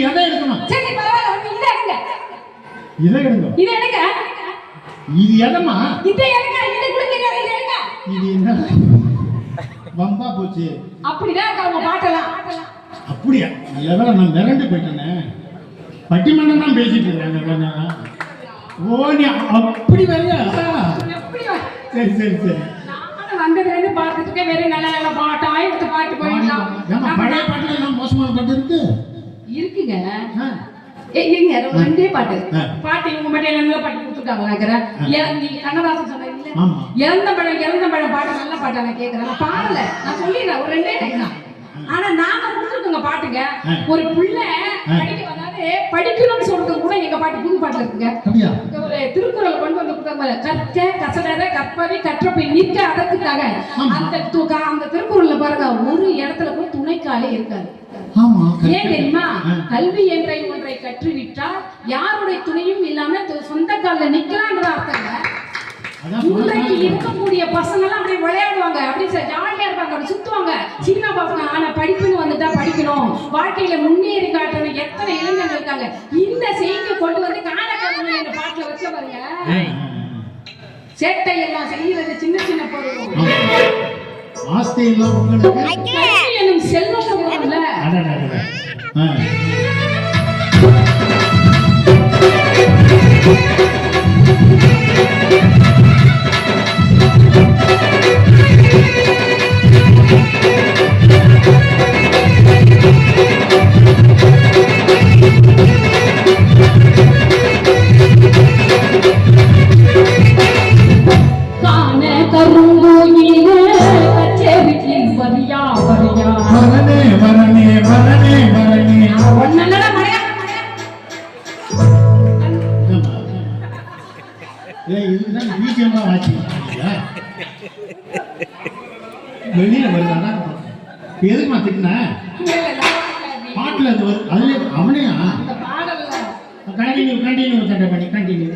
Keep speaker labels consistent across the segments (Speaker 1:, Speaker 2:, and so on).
Speaker 1: எதை எடுக்கணும்?
Speaker 2: சரி பரவாயில்ல, இதை எடுங்க.
Speaker 1: இதை எடுங்க.
Speaker 2: இதை எடுங்க.
Speaker 1: இது எதமா?
Speaker 2: இதை எடுங்க. இதை கொடுங்க. இதை எடுங்க.
Speaker 1: இது என்ன வம்பா போச்சு?
Speaker 2: அப்படிதான் இருக்கு அவங்க பாட்டெல்லாம்.
Speaker 1: அப்படியா? எவ்வளோ நான் மிரண்டு போயிட்டேனே. பட்டிமன்றம் தான் பேசிட்டு இருக்காங்க. ஓ நீ அப்படி வரையா? சரி சரி சரி.
Speaker 2: நானும் வந்ததுலேருந்து பார்த்துட்டு இருக்கேன். வெறும் நல்ல நல்ல பாட்டா எடுத்து பாட்டு போயிடலாம்.
Speaker 1: பழைய பாட்டுல எல்லாம் மோசமான பாட்டு இருக்கு
Speaker 2: இருக்குங்க. இருங்க, ரெண்டே பாட்டு இவங்க மட்டும் நல்ல பாட்டு கொடுத்துட்டாங்க. நீங்க கண்ணதாசன் சொன்னீங்க இறந்த பழம் பாட்டு நல்ல பாட்டா நான் கேட்கறேன். நான் பாடல, நான் சொல்லிடுறேன் ஒரு ரெண்டே டைம் தான். ஆனா நாம கொடுத்துருக்கோங்க பாட்டுங்க. ஒரு புள்ள படிக்கணும்னு சொல்றது கூட எங்க பாட்டு புது பாட்டுல இருக்குங்க. ஒரு திருக்குறள் கொண்டு வந்து கொடுத்தாங்க, கற்க கசடர கற்பவை கற்றபின் நிற்க அதற்காக. அந்த திருக்குறள்ல பாருங்க, ஒரு இடத்துல கூட துணைக்காலே இருக்காது. ஏன் தெரியுமா? கல்வி என்ற ஒன்றை கற்றுவிட்டால் யாருடைய துணையும் இல்லாம சொந்த காலில் நிக்கலாம்ன்ற அர்த்தங்க. இன்றைக்கு இருக்கக்கூடிய பசங்க எல்லாம் அப்படியே விளையாடுவாங்க, அப்படி ஜாலியா இருப்பாங்க, அப்படி சுத்துவாங்க. சின்ன பசங்க ஆனா படிப்புன்னு வந்துட்டா படிக்கணும், வாழ்க்கையில முன்னேறி காட்டணும் எத்தனை இளைஞர்கள் இருக்காங்க. இந்த செய்தியை கொண்டு வந்து காணக்காரங்க இந்த பாட்டுல வச்ச பாருங்க. சேட்டை எல்லாம் செய்யறது சின்ன சின்ன பொருள்
Speaker 1: ஆஸ்தி எல்லாம் உங்களுக்கு
Speaker 2: எனும் செல்வம் இல்ல.
Speaker 1: வெளியில வருதா? எதுக்கு திட்டின பாட்டுல அது அதுல அவனையா கண்டினியூ சண்டை பண்ணி கண்டினியூ.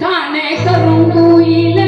Speaker 2: காணே கருங்கூயிலே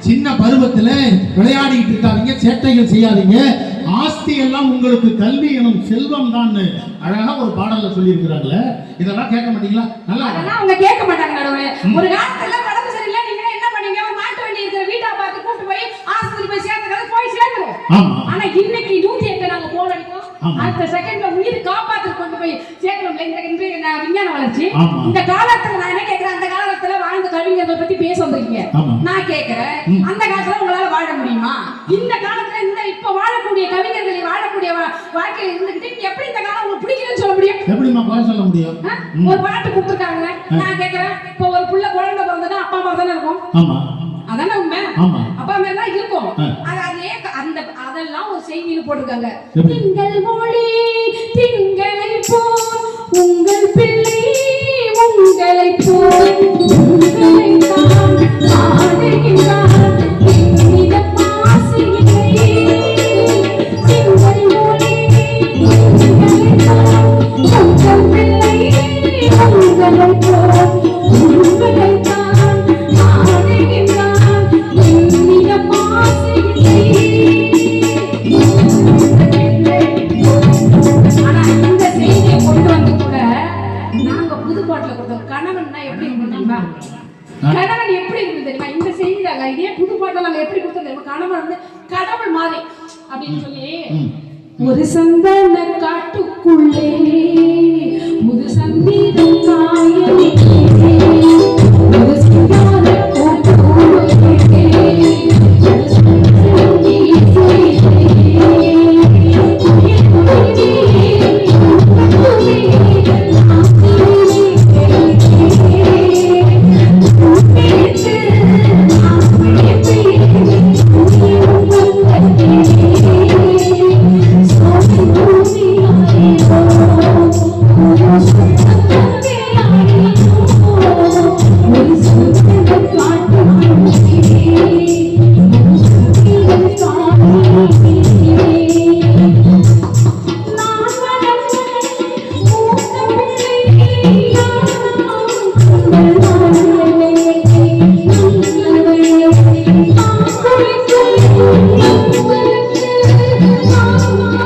Speaker 1: சின்ன பருவத்துல விளையாடிட்டு இருக்காதீங்க, சேட்டைகள் செய்யாதீங்க. ஆஸ்தி எல்லாம் உங்களுக்கு கல்வி எனும் செல்வம் தான் அழகா ஒரு பாடல்ல சொல்லி இருக்கிறாங்களே, இதெல்லாம் கேட்க மாட்டீங்களா? நல்லா
Speaker 2: அதெல்லாம் அவங்க கேட்க மாட்டாங்க நடுவே. ஒரு காலத்துல உடம்பு சரியில்லை, நீங்க என்ன பண்ணீங்க, ஒரு மாட்டு வண்டி இருக்கிற வீட்டா பார்த்து கூட்டு போய் ஆஸ்பத்திரி போய் சேர்த்துக்கிறது, போய் சேர்த்துருவோம்.
Speaker 1: ஆமா.
Speaker 2: ஆனா இன்னைக்கு 108 நாங்க போன் அடிப்போம், அடுத்த செகண்ட்ல உயிர் காப்பாத்து கொண்டு போய் சேர்க்கணும்ல. இந்த விஞ்ஞான வளர்ச்சி இந்த காலத்துல நான் என்ன கேட்கிறேன், அந்த காலத்துல வாழ்ந்த கவிஞர்கள் பத்தி பேச வந்திருக்கீங்க. நான் கேட்கிறேன், அந்த காலத்துல உங்களால வாழ முடியுமா? இந்த காலத்துல இந்த இப்ப வாழக்கூடிய கவிஞர்கள் வாழக்கூடிய வாழ்க்கையில இருந்துகிட்டு எப்படி இந்த காலம் உங்களுக்கு பிடிக்குதுன்னு சொல்ல முடியும்?
Speaker 1: எப்படிமா குறை சொல்ல முடியும்?
Speaker 2: ஒரு பாட்டு கொடுத்துருக்காங்க, நான் கேட்கிறேன், இப்போ ஒரு புள்ள குழந்தை பிறந்தா அப்பா அம்மா தானே இருக்கும்.
Speaker 1: ஆமா,
Speaker 2: அதானே உண்மை.
Speaker 1: ஆமா,
Speaker 2: அப்பா அம்மா தான் இருக்கும். அதே அந்த அதெல்லாம் ஒரு செய்தியில போட்டிருக்காங்க. திங்கள் மொழி திங்களை போல் உங்கள் பிள்ளை உங்களை போல் உங்களை தான் ஆடுகின்றார் இந்த பாசியிலே. திங்கள் மொழி திங்களை போல் உங்கள் பிள்ளை உங்களை போல் உங்களை தான் ஆடுகின்றார் இந்த பாசியிலே. ஆனா இந்த செய்தியை கொண்டு வந்து கூட நாங்க புதுப்பாட்டுல கொடுத்தோம். கணவன்னா எப்படி இருக்கும் தெரியுமா? கணவன் எப்படி இருக்கு தெரியுமா? இந்த செய்தி தாங்க இதே புதுப்பாட்டுல நாங்க எப்படி கொடுத்தோம் தெரியுமா? கணவன் வந்து கடவுள் மாதிரி அப்படின்னு சொல்லி, ஒரு சந்தன காட்டுக்குள்ளே புது சந்தீதம் காய